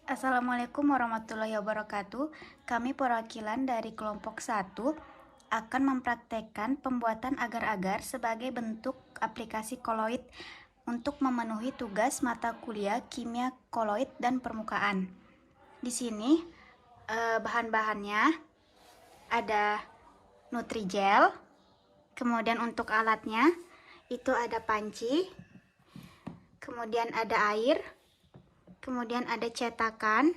Assalamualaikum warahmatullahi wabarakatuh. Kami perwakilan dari kelompok 1 akan mempraktekkan pembuatan agar-agar sebagai bentuk aplikasi koloid untuk memenuhi tugas mata kuliah kimia koloid dan permukaan. Di sini bahan-bahannya ada Nutrijel, kemudian untuk alatnya itu ada panci, kemudian ada air, kemudian ada cetakan.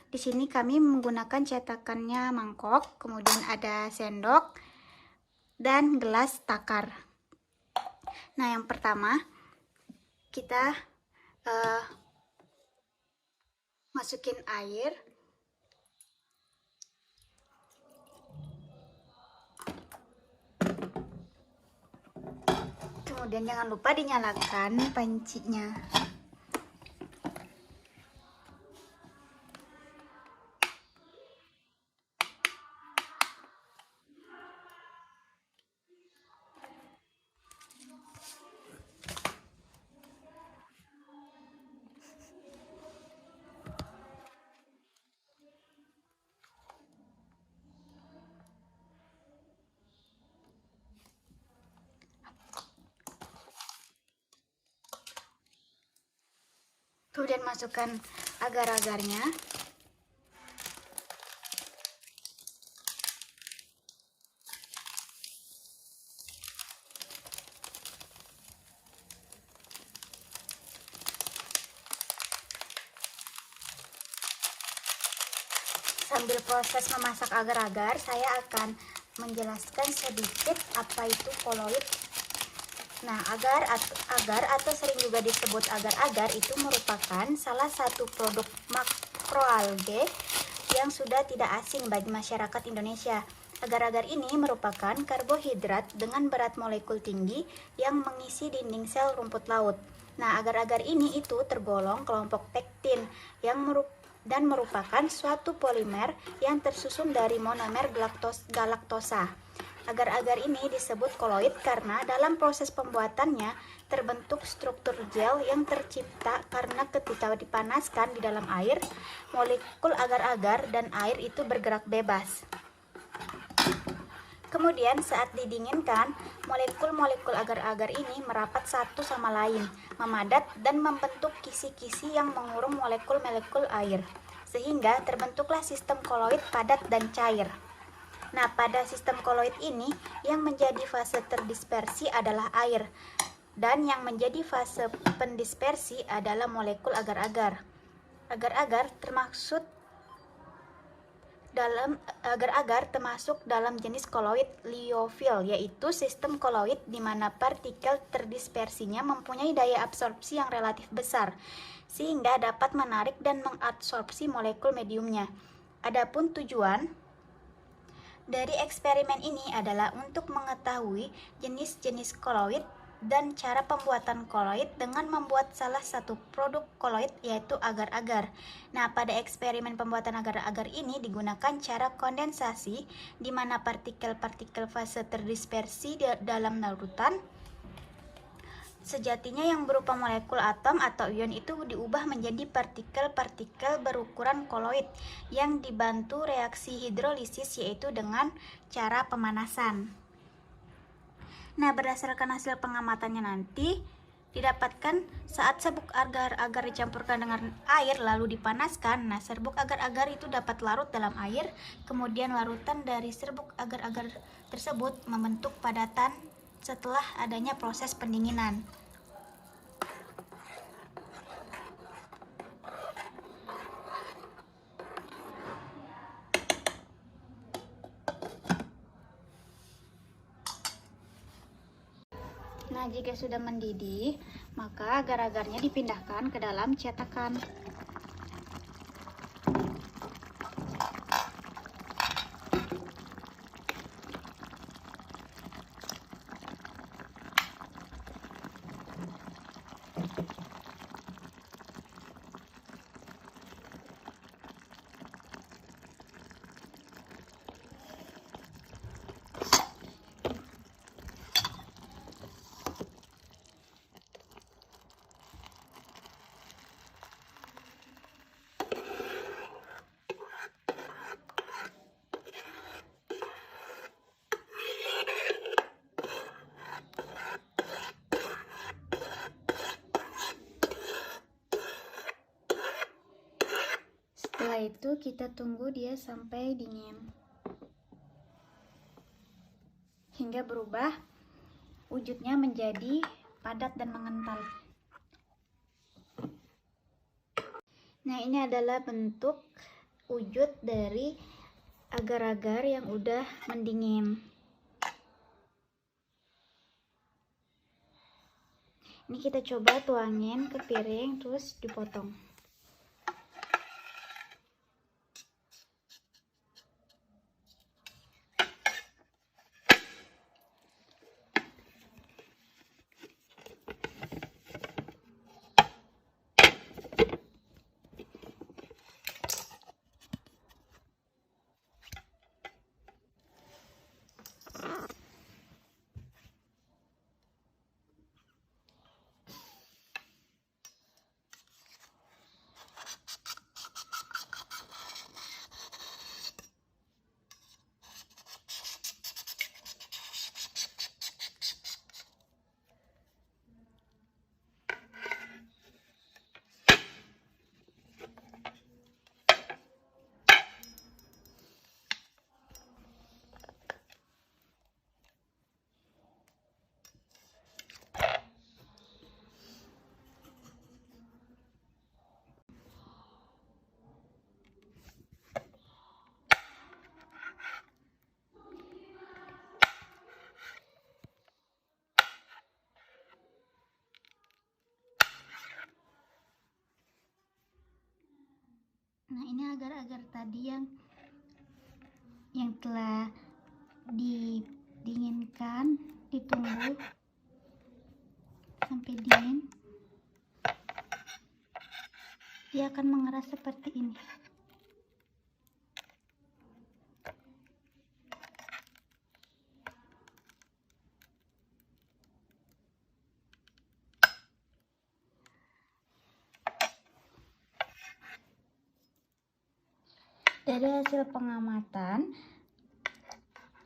Di sini kami menggunakan cetakannya mangkok, kemudian ada sendok dan gelas takar. Nah, yang pertama kita masukin air. Kemudian jangan lupa dinyalakan pancinya. Kemudian masukkan agar-agarnya. Sambil proses memasak agar-agar, saya akan menjelaskan sedikit apa itu koloid. Nah, agar atau sering juga disebut agar-agar itu merupakan salah satu produk makroalge yang sudah tidak asing bagi masyarakat Indonesia. Agar-agar ini merupakan karbohidrat dengan berat molekul tinggi yang mengisi dinding sel rumput laut. Nah, agar-agar ini itu tergolong kelompok pektin yang merupakan suatu polimer yang tersusun dari monomer galaktosa. Agar-agar ini disebut koloid karena dalam proses pembuatannya terbentuk struktur gel yang tercipta karena ketika dipanaskan di dalam air, molekul agar-agar dan air itu bergerak bebas. Kemudian saat didinginkan, molekul-molekul agar-agar ini merapat satu sama lain, memadat dan membentuk kisi-kisi yang mengurung molekul-molekul air, sehingga terbentuklah sistem koloid padat dan cair. Nah, pada sistem koloid ini, yang menjadi fase terdispersi adalah air, dan yang menjadi fase pendispersi adalah molekul agar-agar. Agar-agar termasuk dalam jenis koloid liofil, yaitu sistem koloid di mana partikel terdispersinya mempunyai daya absorpsi yang relatif besar, sehingga dapat menarik dan mengabsorpsi molekul mediumnya. Adapun tujuan dari eksperimen ini adalah untuk mengetahui jenis-jenis koloid dan cara pembuatan koloid dengan membuat salah satu produk koloid yaitu agar-agar. Nah, pada eksperimen pembuatan agar-agar ini digunakan cara kondensasi di mana partikel-partikel fase terdispersi dalam larutan sejatinya yang berupa molekul atom atau ion itu diubah menjadi partikel-partikel berukuran koloid yang dibantu reaksi hidrolisis yaitu dengan cara pemanasan. Nah, berdasarkan hasil pengamatannya nanti didapatkan saat serbuk agar-agar dicampurkan dengan air lalu dipanaskan. Nah, serbuk agar-agar itu dapat larut dalam air, kemudian larutan dari serbuk agar-agar tersebut membentuk padatan setelah adanya proses pendinginan. Nah, jika sudah mendidih, maka agar-agarnya dipindahkan ke dalam cetakan. Setelah itu kita tunggu dia sampai dingin hingga berubah wujudnya menjadi padat dan mengental. Nah, ini adalah bentuk wujud dari agar-agar yang udah mendingin. Ini kita coba tuangin ke piring terus dipotong. Nah, ini agar-agar tadi yang telah didinginkan, ditunggu sampai dingin, dia akan mengeras seperti ini. Dari hasil pengamatan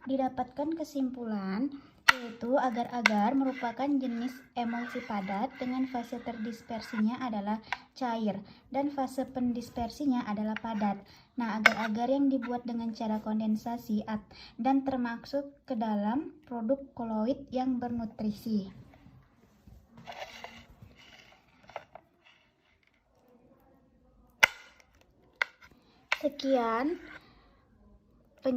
didapatkan kesimpulan yaitu agar-agar merupakan jenis emulsi padat dengan fase terdispersinya adalah cair dan fase pendispersinya adalah padat. Nah, agar-agar yang dibuat dengan cara kondensasi dan termasuk ke dalam produk koloid yang bernutrisi. Sekian